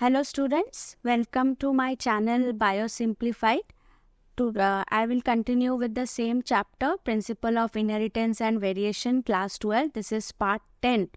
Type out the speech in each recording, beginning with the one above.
Hello students, welcome to my channel Biosimplified. I will continue with the same chapter, Principle of Inheritance and Variation, class 12. This is part 10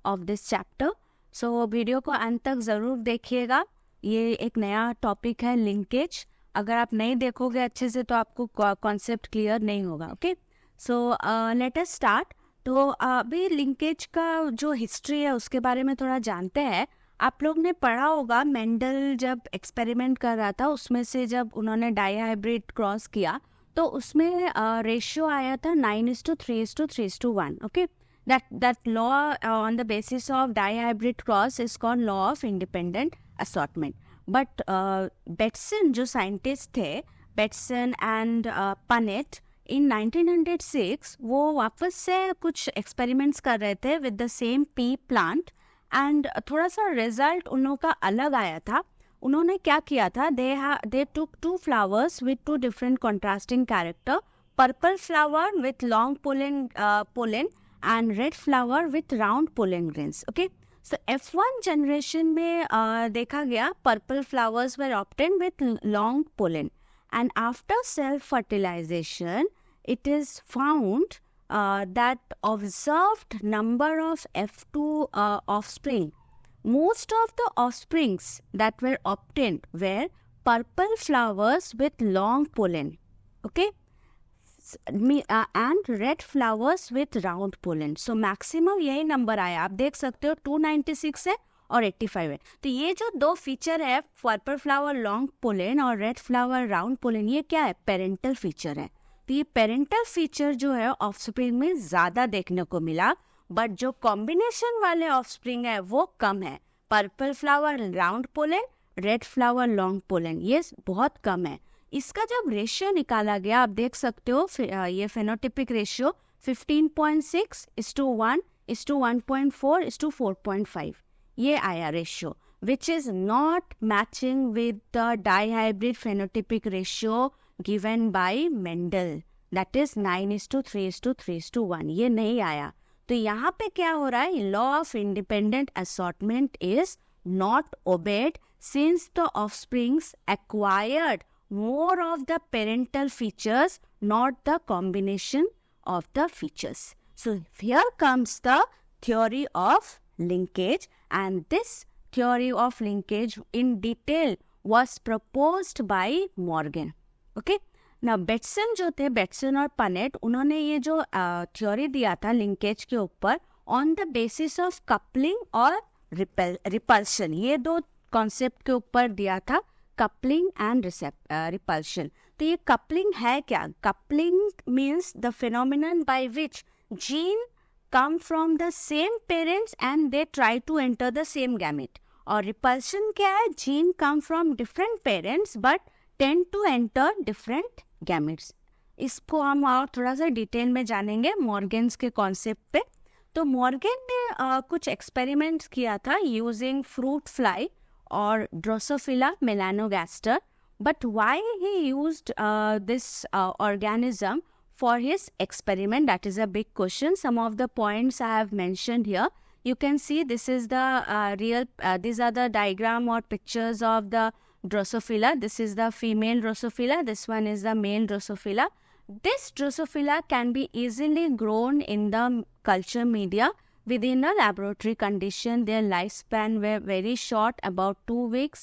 of this chapter. So video को अंत तक ज़रूर देखिएगा. ये एक नया topic है linkage. अगर आप नहीं देखोगे अच्छे से तो आपको कॉन्सेप्ट क्लियर नहीं होगा. Okay, so let us start. तो अभी लिंकेज का जो हिस्ट्री है उसके बारे में थोड़ा जानते हैं. आप लोग ने पढ़ा होगा मेंडल जब एक्सपेरिमेंट कर रहा था उसमें से जब उन्होंने डाईहाइब्रिड क्रॉस किया तो उसमें रेशियो आया था 9:3:3:1. Okay, that law on the basis of dihybrid cross is called law of independent assortment. But Bateson जो साइंटिस्ट थे, बेटसन एंड पनेट, in 1906 वो वापस से कुछ एक्सपेरिमेंट्स कर रहे थे with the same pea plant and थोड़ा सा रिजल्ट उन लोगों का अलग आया था. उन्होंने क्या किया था, दे टुक 2 flowers with 2 different contrasting character, purple flower with long pollen and red flower with round pollen grains. Okay, so F1 generation में देखा गया purple flowers were obtained with long pollen, and after self fertilization it is found that observed number of F2 offspring, most of the offsprings that were obtained were purple flowers with long pollen, okay, and red flowers with round pollen. So maximum यही number आया. आप देख सकते हो 296 है और 85 है. तो ये जो दो फीचर है, पर्पल फ्लावर लॉन्ग पोलन और रेड फ्लावर राउंड पोलन, ये क्या है, पेरेंटल फीचर है. तो ये पेरेंटल फीचर जो है ऑफस्प्रिंग में ज़्यादा देखने को मिला, बट जो कॉम्बिनेशन वाले ऑफस्प्रिंग है वो कम है. Purple flower round pollen, red flower long pollen, ये बहुत कम है. इसका जब रेशियो निकाला गया, आप देख सकते हो ये फेनोटिपिक रेशियो 15.6:1:1.4:4.5 ये आया ratio, which is not matching with the dihybrid phenotypic ratio given by Mendel, that is 9:3:3:1. ये नहीं आया. तो यहाँ पे क्या हो रहा है, law of independent assortment is not obeyed since the offsprings acquired more of the parental features, not the combination of the features. So here comes the theory of linkage, and this theory of linkage in detail was proposed by Morgan. Okay, now Bateson जो थे, Bateson और Punnett, उन्होंने ये जो theory दिया था linkage के ऊपर on the basis of coupling और रिपल्शन, ये दो कॉन्सेप्ट के ऊपर दिया था, कपलिंग एंड रिपल्शन. तो ये कपलिंग है क्या? Coupling means the phenomenon by which gene come from the same parents and they try to enter the same gamete. और रिपल्शन क्या है? Gene come from different parents but tend to enter different gametes. इसको हम और थोड़ा सा detail में जानेंगे मॉर्गन्स के कॉन्सेप्ट पे. तो मॉर्गन ने कुछ एक्सपेरिमेंट्स किया था using fruit fly or Drosophila melanogaster. But why he used this organism for his experiment? That is a big question. Some of the points I have mentioned here. You can see this is the these are the diagram or pictures of the Drosophila. This is the female Drosophila. This one is the male Drosophila. This Drosophila can be easily grown in the culture media. Within a laboratory condition, their lifespan were very short, about 2 weeks,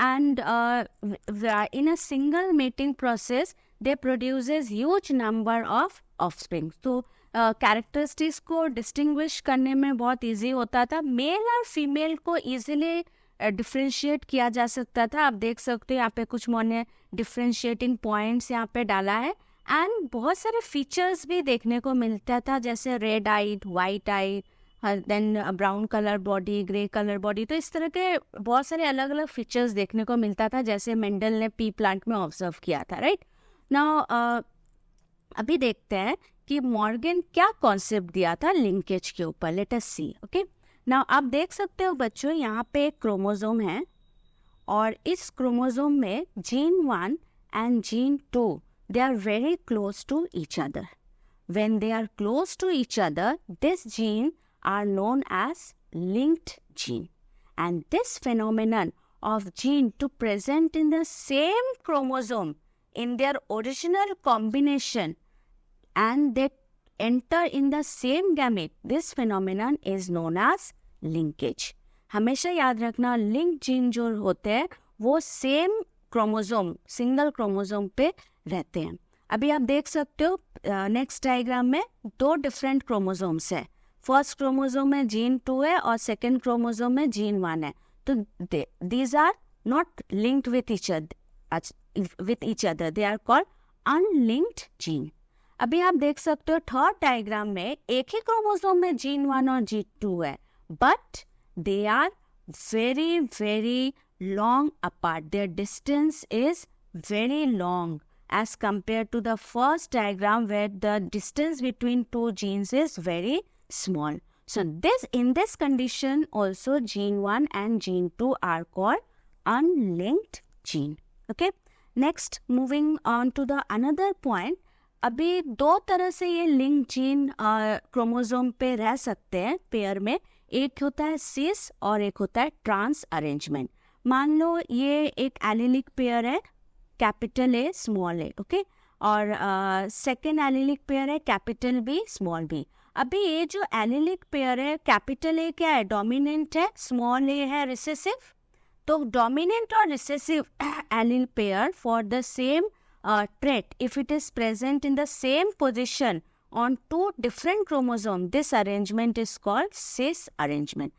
and in a single mating process, they produces huge number of offspring. So, characteristics को distinguish करने में बहुत easy होता था. Male और female को easily differentiate किया जा सकता था. आप देख सकते हो यहाँ पे कुछ मैंने differentiating points यहाँ पे डाला है, and बहुत सारे features भी देखने को मिलता था, जैसे red eyed, white eyed, then brown colour body, grey colour body. तो इस तरह के बहुत सारे अलग अलग फीचर्स देखने को मिलता था, जैसे मेंडल ने पी प्लांट में ऑब्जर्व किया था. राइट नाउ अभी देखते हैं कि मॉर्गन क्या कॉन्सेप्ट दिया था लिंकेज के ऊपर. लेट अस सी. ओके, नाउ आप देख सकते हो बच्चों, यहाँ पे एक क्रोमोसोम है और इस क्रोमोसोम में gene 1 and gene 2 they are very close to each other. When they are close to each other, this gene are known as linked gene, and this phenomenon of gene to present in the same chromosome in their original combination and they enter in the same gamete, this phenomenon is known as linkage. हमेशा याद रखना, link gene जो होते हैं वो same chromosome, single chromosome पे रहते हैं. अभी आप देख सकते हो नेक्स्ट डायग्राम में दो डिफरेंट क्रोमोसोम्स है. फर्स्ट क्रोमोसोम में जीन 2 है और सेकेंड क्रोमोसोम में जीन 1 है. तो these are not linked with each other, they are called unlinked gene. अभी आप देख सकते हो थर्ड डायग्राम में एक ही क्रोमोसोम में जीन 1 और जीन 2 है, but they are very very long apart. Their distance is very long as compared to the first diagram where the distance between two genes is very small. So in this condition also gene 1 and gene 2 are called unlinked gene. Okay. Next, moving on to the another point. अभी दो तरह से ये link gene chromosome पे रह सकते हैं pair में. एक होता है सिस और एक होता है ट्रांस अरेंजमेंट. मान लो ये एक एलिलिक पेयर है, capital A small A, okay, और सेकेंड एलिलिक पेयर है कैपिटल बी स्मॉल बी. अभी ये जो एलिलिक पेयर है, कैपिटल ए क्या है, डोमिनेंट है, स्मॉल ए है रिसेसिव. तो डोमिनेंट और recessive allele pair for the same trait, if it is present in the same position on two different chromosomes, this arrangement is called cis arrangement,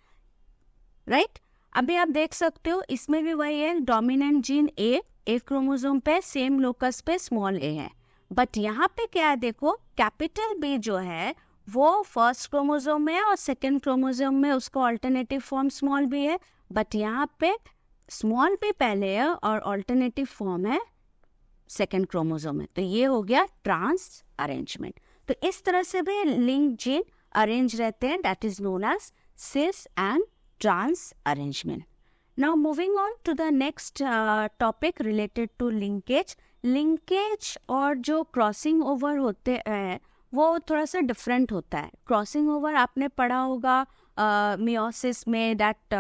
right? अभी आप देख सकते हो इसमें भी वही है, डोमिनेंट जीन ए एक क्रोमोसोम पे सेम लोकस पे स्मॉल ए है, बट यहाँ पे क्या है देखो, कैपिटल बी जो है वो फर्स्ट क्रोमोसोम में है और सेकेंड क्रोमोसोम में उसका ऑल्टरनेटिव फॉर्म स्मॉल बी है, बट यहाँ पे स्मॉल बी पहले है और ऑल्टरनेटिव फॉर्म है सेकेंड क्रोमोसोम में. तो ये हो गया ट्रांस अरेंजमेंट. तो इस तरह से भी लिंक जीन अरेंज रहते हैं, that is known as cis and trans arrangement. Now moving on to the next topic related to linkage. Linkage और जो क्रॉसिंग ओवर होते हैं वो थोड़ा सा डिफरेंट होता है. क्रॉसिंग ओवर आपने पढ़ा होगा मियोसिस में, that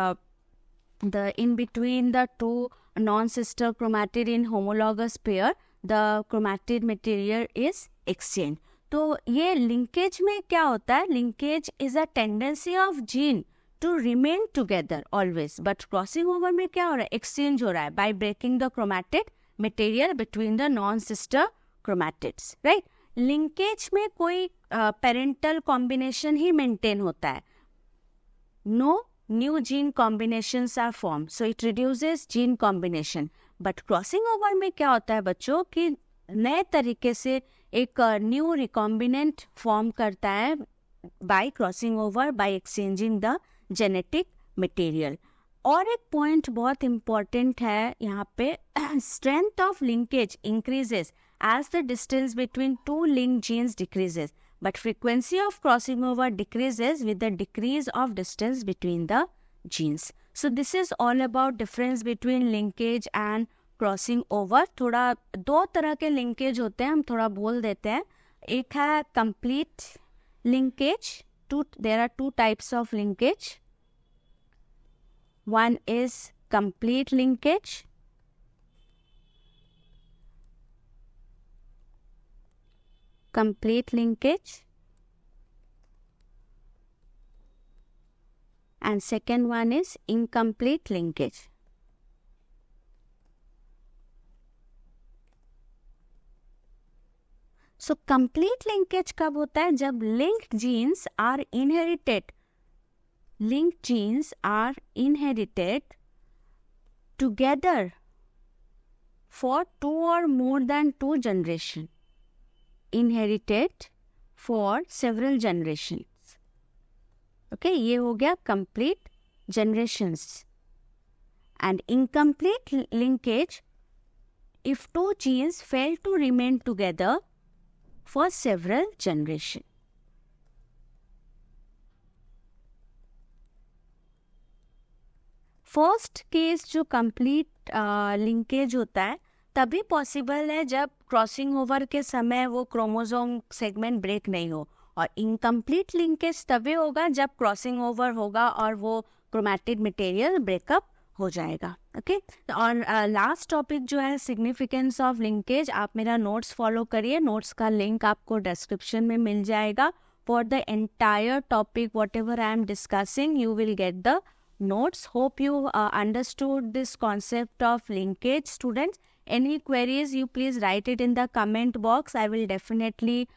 the in between the two non-sister chromatid in homologous pair the chromatid material is exchanged. तो ये लिंकेज में क्या होता है, linkage is a tendency of gene to remain together always, but crossing over में क्या हो रहा है, exchange हो रहा है by breaking the chromatid material between the non-sister chromatids, right? Linkage में कोई parental combination ही maintain होता है, no new gene combinations are formed, so it reduces gene combination. But crossing over में क्या होता है बच्चों कि नए तरीके से एक new recombinant form करता है by crossing over, by exchanging the genetic material. और एक पॉइंट बहुत इम्पॉर्टेंट है यहाँ पे, strength of linkage increases as the distance between two link genes decreases, but frequency of crossing over decreases with the decrease of distance between the genes. So this is all about difference between linkage and crossing over. थोड़ा दो तरह के linkage होते हैं, हम थोड़ा बोल देते हैं. एक है complete linkage. There are two types of linkage. One is complete linkage. Complete linkage. And second one is incomplete linkage. So complete linkage कब होता है, जब linked genes are inherited. Linked genes are inherited together for two or more than two generations. Inherited for several generations. Okay, ये हो गया complete generations. And incomplete linkage, if two genes fail to remain together for several generations. First case जो complete linkage होता है तभी possible है जब crossing over के समय वो क्रोमोसोम सेगमेंट ब्रेक नहीं हो, और इनकम्प्लीट लिंकेज तभी होगा जब क्रॉसिंग ओवर होगा और वो क्रोमैटिड मटेरियल ब्रेकअप हो जाएगा. ओके और लास्ट टॉपिक जो है सिग्निफिकेंस ऑफ लिंकेज. आप मेरा नोट्स फॉलो करिए. नोट्स का लिंक आपको डिस्क्रिप्शन में मिल जाएगा. For the entire topic what ever I am discussing you will get the notes. Hope you understood this concept of linkage, students. Any queries, you please write it in the comment box. I will definitely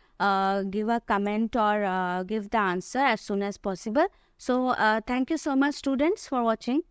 give a comment or give the answer as soon as possible. So thank you so much, students, for watching.